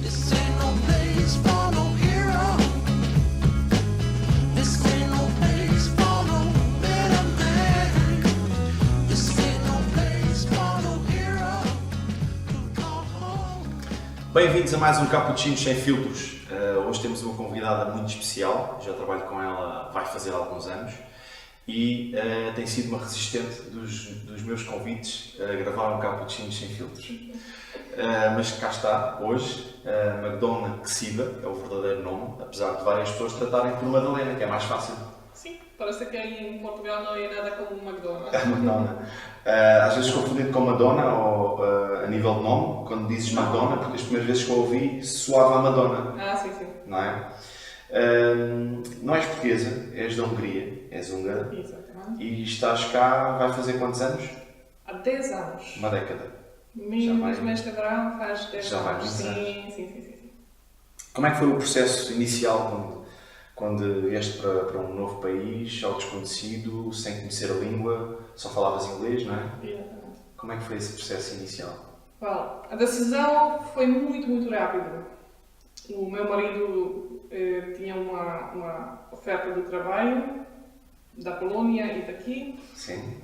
This ain't no place for no hero. This ain't no place for no better man. This ain't no place for no hero to call home. Bem-vindos a mais um Cappuccino Sem Filtros. Hoje temos uma convidada muito especial, já trabalho com ela, vai fazer alguns anos, e tem sido uma resistente dos meus convites a gravar um Cappuccino Sem Filtros. Mas cá está, hoje, Magdona Quecida, é o verdadeiro nome, apesar de várias pessoas tratarem por Madalena, que é mais fácil. Sim, parece que aí em Portugal não é nada como Magdona. A Madonna. Às vezes confundido com Madonna, ou a nível de nome, quando dizes Madonna, porque as primeiras vezes que eu ouvi soava a Madonna. Ah, sim, sim. Não é? Não és portuguesa, és da Hungria, és húngara. Exatamente. E estás cá, vai fazer quantos anos? Há 10 anos. Uma década. Mesmo este verão faz 10 Já vai anos. muitos anos. Sim. Como é que foi o processo inicial quando vieste para um novo país, ao desconhecido, sem conhecer a língua, só falavas inglês, não é? Exatamente. Como é que foi esse processo inicial? Well, a decisão foi muito rápida. O meu marido tinha uma oferta de trabalho da Polónia e daqui. Sim.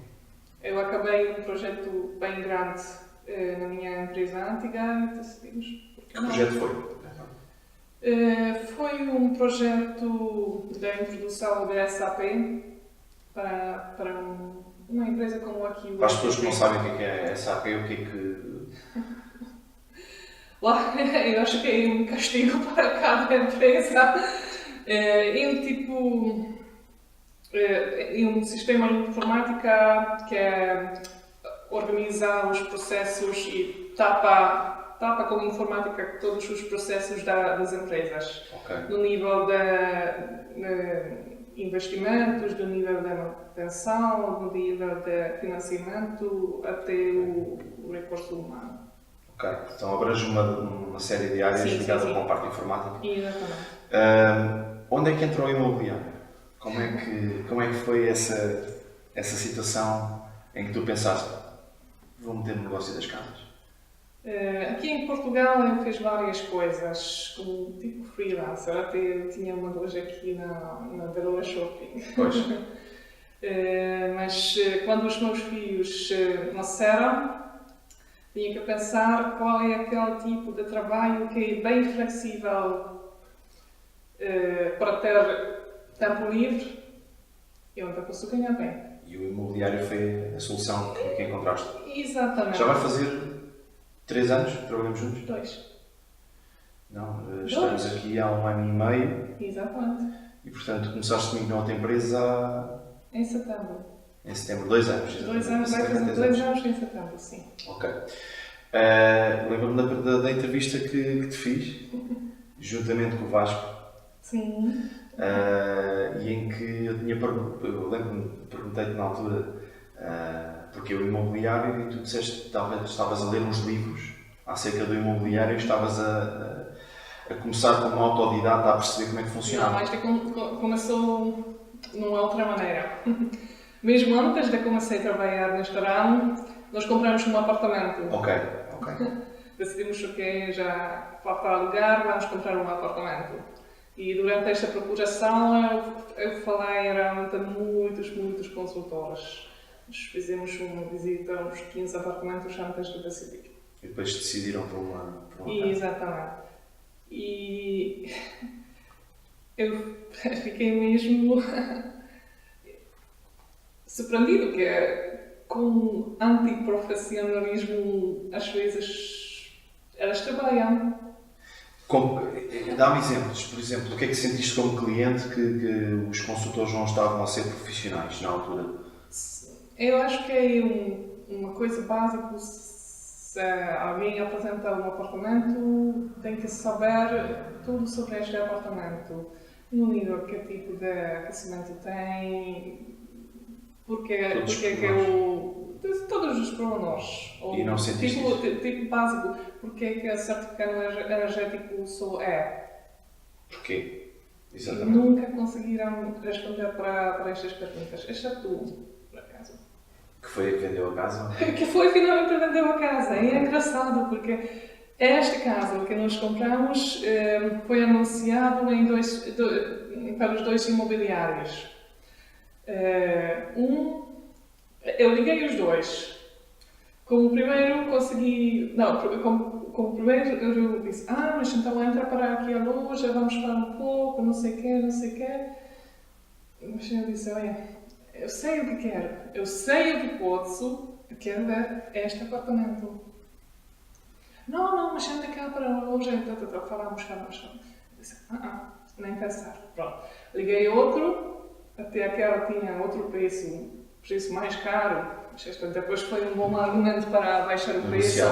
Eu acabei um projeto bem grande na minha empresa antiga e decidimos. Que projeto foi? Foi um projeto da introdução da SAP para uma empresa como aqui. Para as pessoas que não sabem o que é SAP, o que é que... Lá, eu acho que é um castigo para cada empresa. É um sistema informático que é organizar os processos e tapa com informática todos os processos das empresas. Ok. No nível de investimentos, do nível da manutenção, do nível de financiamento, até o recurso humano. Ok. Então abrange uma série de áreas ligadas sim. com a parte informática. Exatamente. Onde é que entrou o imobiliário? Como é que foi essa situação em que tu pensaste, vou meter no negócio das casas? Aqui em Portugal eu fiz várias coisas, como tipo freelancer, até eu tinha uma loja aqui na Bela Shopping. Pois. Mas quando os meus filhos nasceram, tinha que pensar qual é aquele tipo de trabalho que é bem flexível para ter tempo livre e onde eu posso ganhar bem. E o imobiliário foi a solução que encontraste? Exatamente. Já vai fazer 3 anos que trabalhamos juntos? 2. Não, estamos aqui há 1 ano e meio. Exatamente. E portanto começaste comigo na outra empresa Em setembro. em setembro, 2 anos. 2 anos, vai fazer 2 anos em setembro, sim. Ok. Lembro-me da entrevista que te fiz, juntamente com o Vasco. Sim. E em que eu lembro-me, perguntei-te na altura porque o imobiliário, e tu disseste que estavas a ler uns livros acerca do imobiliário e estavas a começar como autodidata a perceber como é que funcionava. Não, mas começou numa outra maneira. Mesmo antes de começar a trabalhar neste ramo, nós compramos um apartamento. Ok. Decidimos que já falta alugar, vamos comprar um apartamento. E durante esta procuração eu falei realmente a muitos consultores. Nós fizemos uma visita a uns 15 apartamentos antes de decidir. E depois decidiram por uma casa. Exatamente. E eu fiquei mesmo surpreendido que com antiprofissionalismo às vezes elas trabalham. Dá-me exemplos, por exemplo, o que é que sentiste como cliente que os consultores não estavam a ser profissionais na altura? Eu acho que é uma coisa básica. Se alguém apresenta um apartamento, tem que saber tudo sobre este apartamento. No nível, que tipo de aquecimento tem, todos os pormenores. E não sentiste tipo básico, porque é que o certificado energético só é? Porquê? Exatamente. Nunca conseguiram responder para estas perguntas, exceto tu, por acaso. Que foi a que vendeu a casa? Que foi finalmente vendeu a casa. É engraçado porque Este caso que nós compramos foi anunciado para os dois imobiliários. Eu liguei os dois. Com o primeiro consegui. Não, com o primeiro eu disse: mas então entra para aqui a loja, vamos falar um pouco, não sei o quê, não sei o quê. Mas eu disse: olha, eu sei o que quero, eu sei o que posso, eu quero ver este apartamento. Não, mas entra cá para a loja, falamos. Eu disse: nem pensar. Pronto. Liguei outro, até aquela tinha outro preço mais caro, mas este depois foi um bom argumento para baixar o preço.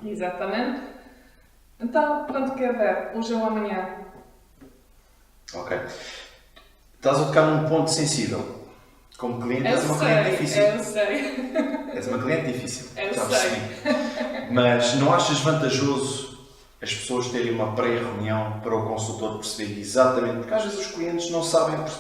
Exatamente. Então, quanto quer ver? Hoje ou amanhã? Ok. Estás a tocar num ponto sensível. Como cliente, és uma cliente difícil. Eu sei. És uma cliente difícil. Eu já sei. percebi. Mas não achas vantajoso as pessoas terem uma pré-reunião para o consultor perceber exatamente? Porque às vezes os clientes não sabem, porque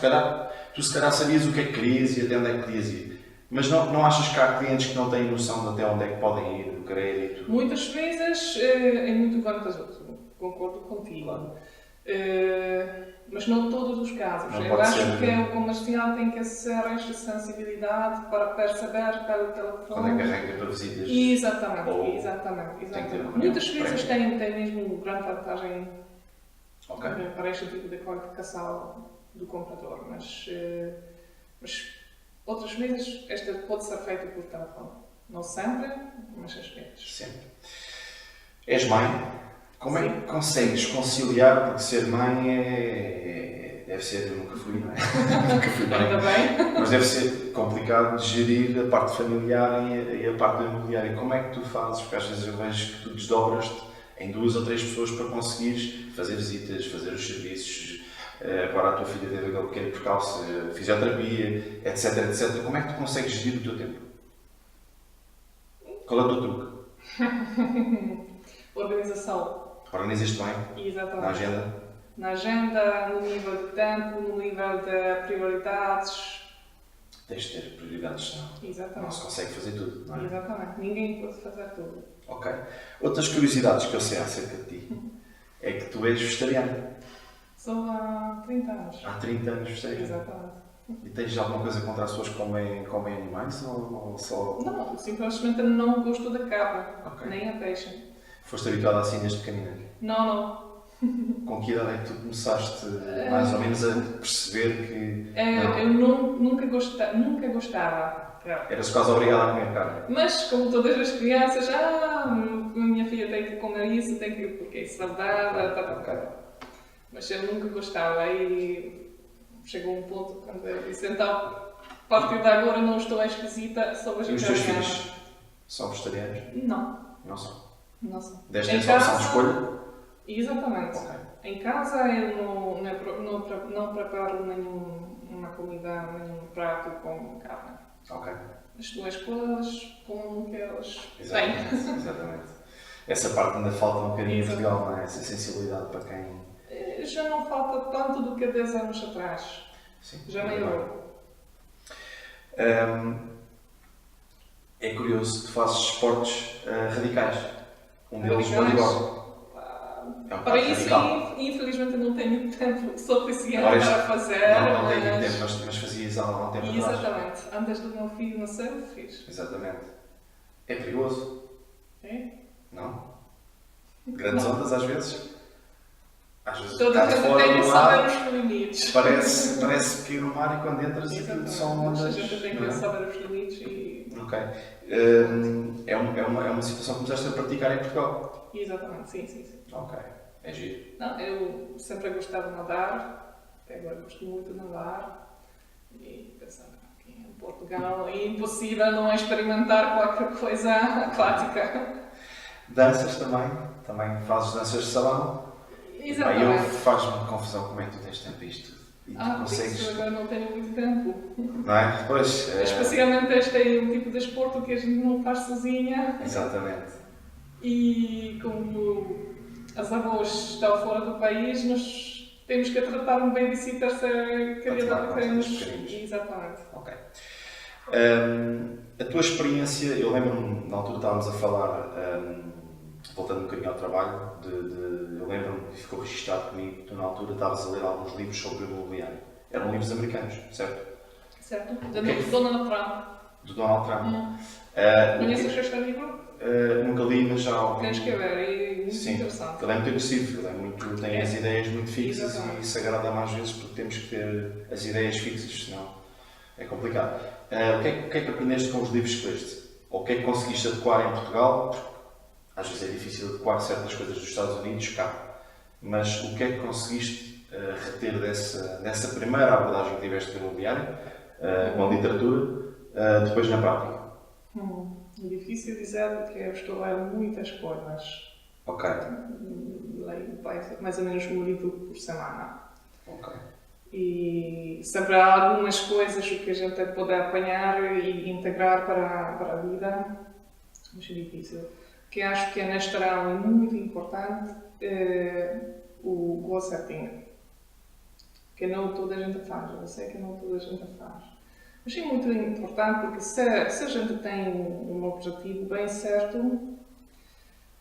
tu se calhar sabias o que é que querias e até onde é que querias ir. Mas não achas que há clientes que não têm noção de até onde é que podem ir, do crédito? Muitas vezes é muito vantajoso, concordo contigo. Claro. Mas não todos os casos. Não Eu pode acho ser, que o comercial tem que exercer esta sensibilidade para perceber pelo telefone. Quando é que arranca para visitas? Exatamente, Ou exatamente. tem que ter uma reunião Muitas vezes prévia. tem mesmo grande vantagem Ok. para este tipo de qualificação do comprador, mas outras vezes esta pode ser feita por telefone. Não sempre, mas às vezes. Sempre. És mãe? Como é Sim. que consegues conciliar? Porque ser mãe deve ser, eu nunca fui, não é? Nunca fui Ainda mãe. bem. Mas deve ser complicado de gerir a parte familiar e a parte do imobiliário. Como é que tu fazes? Porque às vezes eu vejo que tu desdobras-te em 2 ou 3 pessoas para conseguires fazer visitas, fazer os serviços. Agora a tua filha teve aquele pequeno percalço, fisioterapia, etc, etc. Como é que tu consegues gerir o teu tempo? Qual é o teu truque? Organização. Organizas-te bem? Exatamente. Na agenda? Na agenda, no nível de tempo, no nível de prioridades. Tens de ter prioridades, senão não Exatamente. se consegue fazer tudo, não é? Exatamente. Ninguém pode fazer tudo. Ok. Outras curiosidades que eu sei acerca de ti é que tu és vegetariano. Sou há 30 anos. Há 30 anos vegetariano. Exatamente. E tens alguma coisa contra as pessoas que comem animais ou só Não, simplesmente não gosto da carne, Ok. nem a peixe. foste habituado assim desde pequenina? Não. Com que idade é que tu começaste mais ou menos a perceber que não, Eu nunca gostava. eras quase obrigado a comer carne? Mas, como todas as crianças, minha filha tem que comer isso, porque é saudável, Ok. Mas eu nunca gostava e chegou um ponto quando eu disse, então, a partir de agora não estou esquisita, sou E os teus vegetariana. filhos são vegetarianos? Não, Não são. não sou. Deste Em essa opção de casa- escolha? Exatamente. Ok. Em casa eu não preparo nenhuma comida, nenhum prato com carne. Ok. As duas coisas, como que elas têm. Exatamente. Exatamente. Essa parte ainda falta um bocadinho em Exato. Portugal, não é? Essa sensibilidade para quem. Já não falta tanto do que há 10 anos atrás. Sim. Já melhorou. É curioso, tu fazes esportes radicais. Um deles, Radicais? voleibol. É um Para bocado isso, radical. infelizmente, não tenho tempo suficiente Agora isto- para fazer. Não tenho mas... tempo, mas fazias há um tempo atrás. Exatamente. Antes do meu filho nascer, eu fiz. Exatamente. É perigoso, É? não? Grandes Não. ondas às vezes? Às vezes Toda cá a de gente fora tem que do saber mar os limites. parece que ir no mar e quando entras aquilo Exatamente. são Mas ondas. a gente tem não que é? saber os limites e... Ok. É uma situação que começaste a praticar em Portugal. Exatamente, sim. Ok. É giro. Não, eu sempre gostava de nadar. Até agora gosto muito de nadar. E pensando que em Portugal é impossível não experimentar qualquer coisa aquática. Danças também? Também fazes danças de salão? Exatamente. Faz-me confusão como é que tu tens tempo isto. E tu Isso, consegues. agora não tenho muito tempo. Não é? Pois. Especialmente este é um tipo de esporte que a gente não faz sozinha. Exatamente. E como as avós estão fora do país, nós temos que tratar um babysitter se Para tomar conta queremos. dos pequeninos. Exatamente. Ok. A tua experiência, eu lembro-me, na altura estávamos a falar voltando um bocadinho ao trabalho, eu lembro-me que ficou registado comigo que tu na altura estavas a ler alguns livros sobre o imobiliário. Eram livros americanos, certo? Certo? Da O que é que- Donald Trump. Do Donald Trump. Conheces este livro? Nunca li, mas já ouvi. Tens que ver, é muito Sim, interessante. ele é muito agressivo, ele é muito, tem as ideias muito fixas Exatamente. e isso agrada-me às vezes porque temos que ter as ideias fixas, senão é complicado. O que é que aprendeste com os livros que leste? Ou o que é que conseguiste adequar em Portugal? Porque às vezes é difícil adequar certas coisas dos Estados Unidos cá, mas o que é que conseguiste reter dessa primeira abordagem que tiveste no imobiliário, com a literatura, depois na prática? É difícil dizer porque eu estou a ler muitas coisas. Ok, Leio mais ou menos um livro por semana. ok. E sempre há algumas coisas que a gente pode apanhar e integrar para a vida. Mas é difícil. O que acho que é nesta área é muito importante o goal setting. Que não toda a gente faz. Eu sei que não toda a gente faz. Mas é muito importante porque se a gente tem um objetivo bem certo,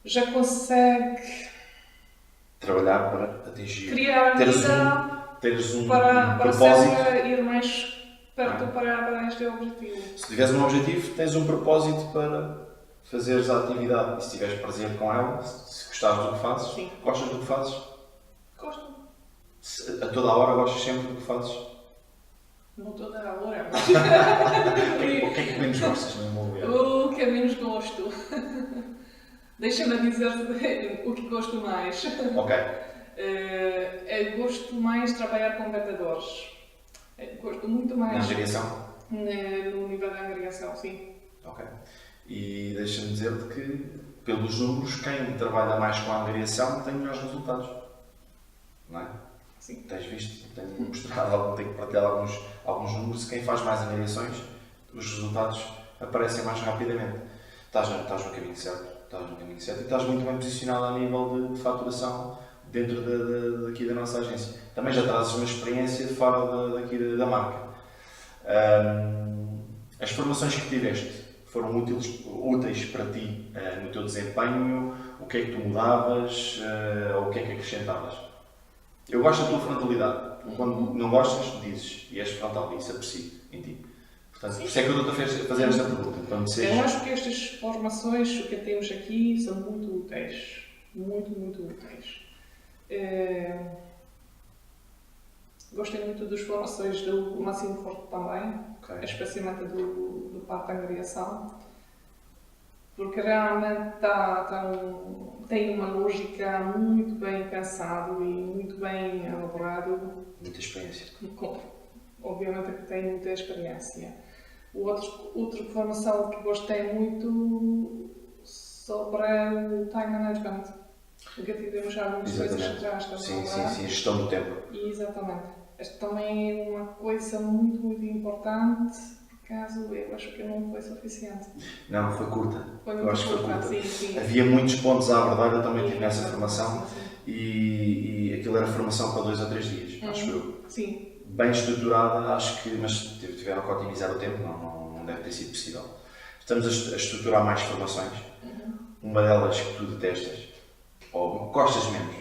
já consegue Trabalhar para atingir. criar a Teres um para propósito. sempre ir mais perto para este objetivo. Se tiveres um objetivo, tens um propósito para fazeres a atividade. E se tiveres prazer com ela, se gostares do que fazes, Sim. gostas do que fazes, Gosto. a toda a hora gostas sempre do que fazes. Não toda a hora, mas O que é que menos gostas no imobiliário? o que eu menos gosto. Deixa-me dizer o que gosto mais. Ok, Eu gosto mais de trabalhar com vendedores. Eu gosto muito na mais angariação. no nível da agregação, sim. Ok. E deixa-me dizer-te que, pelos números, quem trabalha mais com a angariação tem melhores resultados. Não é? Sim. Tens visto, tenho mostrado, tenho partilhado alguns números, quem faz mais avaliações, os resultados aparecem mais rapidamente. Estás no caminho certo, e estás muito bem posicionado a nível de faturação dentro daqui da nossa agência. Também já trazes uma experiência fora daqui da marca. As formações que tiveste foram úteis para ti no teu desempenho? O que é que tu mudavas ou o que é que acrescentavas? Eu gosto da tua frontalidade. Quando não gostas, dizes. E és frontal, e isso aprecio em ti. Portanto, por isso é que eu estou a fazer esta pergunta. Quando Eu acho que estas formações que temos aqui são muito úteis. Muito úteis. Gostei muito das formações do Máximo Forte também, Ok. especialmente do parte da angariação, porque realmente tem uma lógica muito bem pensado e muito bem elaborado. Muita experiência. Obviamente que tem muita experiência. Outra formação que gostei muito sobre o time management, porque tivemos já algumas coisas que já estão Sim, gestão do tempo. Exatamente. Esta também é uma coisa muito importante, por acaso eu acho que não foi suficiente. Não, foi curta. Foi Eu muito acho que foi curta, curta. sim. Havia muitos pontos a abordar, eu também tive nessa Exatamente, formação sim. e aquilo era formação para 2 ou 3 dias, acho eu. Sim. Bem estruturada, acho que, mas tiveram que otimizar o tempo, não deve ter sido possível. Estamos a estruturar mais formações, uma delas que tu detestas, ou gostas menos,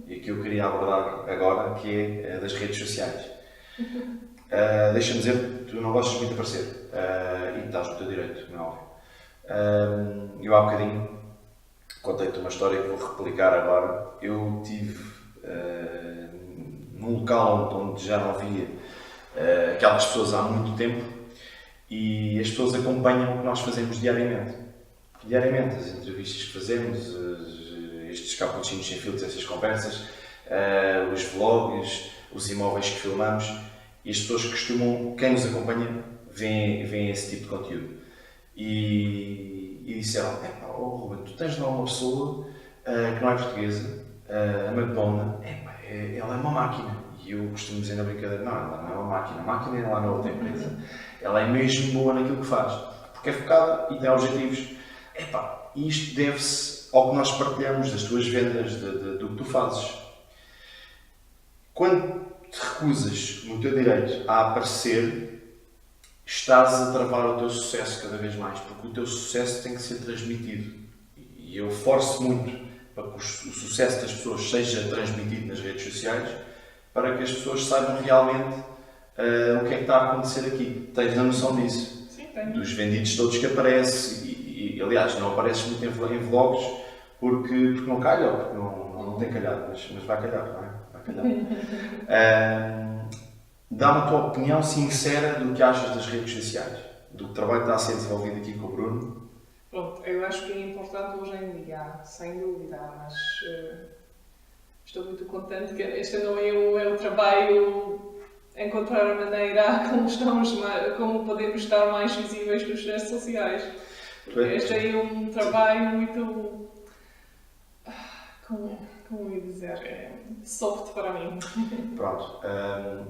e que eu queria abordar agora, que é das redes sociais. Deixa-me dizer que tu não gostas muito de aparecer, e estás no teu direito, não é óbvio. Eu há bocadinho contei-te uma história que vou replicar agora. Eu tive num local onde já não via aquelas pessoas há muito tempo e as pessoas acompanham o que nós fazemos diariamente. Diariamente, as entrevistas que fazemos, estes cappuccinos sem filtros, essas conversas, os vlogs, os imóveis que filmamos, e as pessoas costumam, quem nos acompanha, vê esse tipo de conteúdo. E disseram, Ruben, tu tens lá uma pessoa que não é portuguesa, a Madonna, ela é uma máquina. E eu costumo dizer na brincadeira, não, ela não é uma máquina, a máquina é lá na outra empresa. Ela é mesmo boa naquilo que faz, porque é focada e tem objetivos. Isto deve-se ao que nós partilhamos das tuas vendas, do que tu fazes. Quando te recusas no teu direito a aparecer, estás a travar o teu sucesso cada vez mais, porque o teu sucesso tem que ser transmitido. E e eu forço muito para que o sucesso das pessoas seja transmitido nas redes sociais, para que as pessoas saibam realmente o que é que está a acontecer aqui. Tens a noção disso? Sim, tenho. Dos vendidos todos que aparece e aliás, não apareces muito em vlogs porque não calha ou porque não tem calhado, mas vai calhar, não é? Vai calhar. Dá-me a tua opinião sincera do que achas das redes sociais, do trabalho que está a ser desenvolvido aqui com o Bruno. Pronto, eu acho que é importante hoje em dia, sem dúvida, mas estou muito contente que este não é o trabalho encontrar a maneira como podemos estar mais visíveis nas redes sociais. Este é um trabalho muito, como eu ia dizer, soft para mim. Pronto,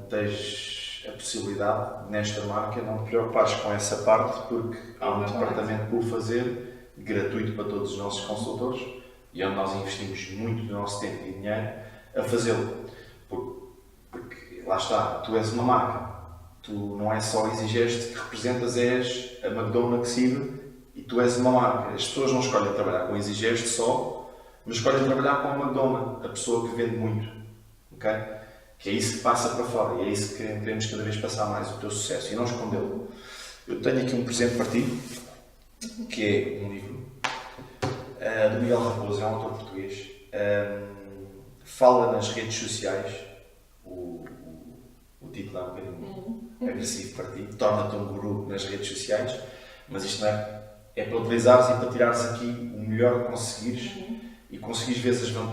tens a possibilidade nesta marca não te preocupares com essa parte porque há um departamento por fazer, gratuito para todos os nossos consultores e onde nós investimos muito do nosso tempo e dinheiro a fazê-lo. Porque lá está, tu és uma marca, tu não é só EasyGest que representas, és a McDonald's que siga e tu és uma marca. As pessoas não escolhem trabalhar com EasyGest só, mas escolhem trabalhar com a McDonald's, a pessoa que vende muito. Okay? Que é isso que passa para fora e é isso que queremos cada vez passar mais, o teu sucesso e não escondê-lo. Eu tenho aqui um presente para ti, que é um livro do Miguel Raposo, é um autor português. Fala nas redes sociais, o título é um bocadinho agressivo para ti, torna-te um guru nas redes sociais, mas isto não é para utilizares e para tirares aqui o melhor que conseguires e conseguires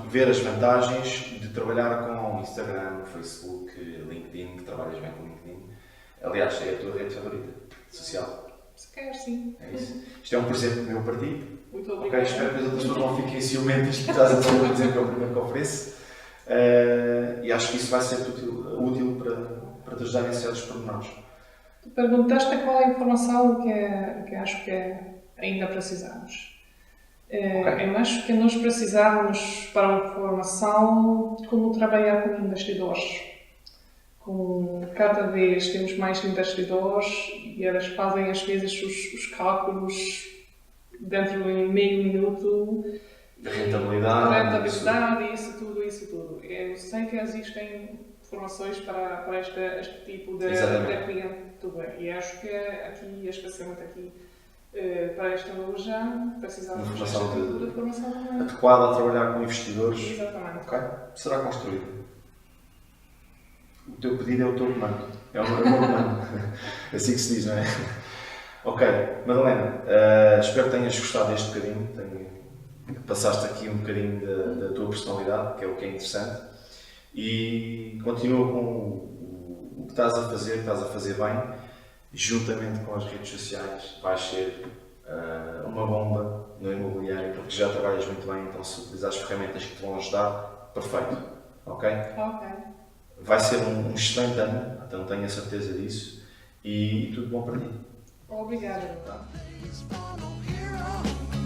ver as vantagens de trabalhar com Instagram, Facebook, LinkedIn, que trabalhas bem com LinkedIn. Aliás, é a tua rede favorita social. Se quer, sim. É isso. Isto é um presente meu para ti. Muito Ok, obrigada. espero que as outras pessoas não fiquem ciumentas que estás a dizer o presente que é o primeiro que ofereço. E acho que isso vai ser útil para te ajudar em certos pormenores. Tu perguntaste qual é a informação que acho que ainda precisamos. Eu acho que nós precisamos, para uma formação, como trabalhar com investidores. Cada vez temos mais investidores e eles fazem às vezes os cálculos dentro de meio minuto. Da rentabilidade. Isso tudo. Eu sei que existem formações para este tipo de cliente. Tudo bem. E acho que aqui, especialmente aqui, para esta loja, precisamos de formação adequada a trabalhar com investidores. Exatamente. Ok? Será construído. O teu pedido é o teu comando. É o meu comando. É assim que se diz, não é? Ok, Madalena, espero que tenhas gostado deste bocadinho. Passaste aqui um bocadinho da tua personalidade, que é o que é interessante. E continua com o que estás a fazer bem, juntamente com as redes sociais. Vais ser uma bomba no imobiliário, porque já trabalhas muito bem, então se utilizares ferramentas que te vão ajudar, perfeito. Ok? Ok. Vai ser um excelente ano, então tenho a certeza disso, e tudo bom para ti. Obrigada. Days follow hero.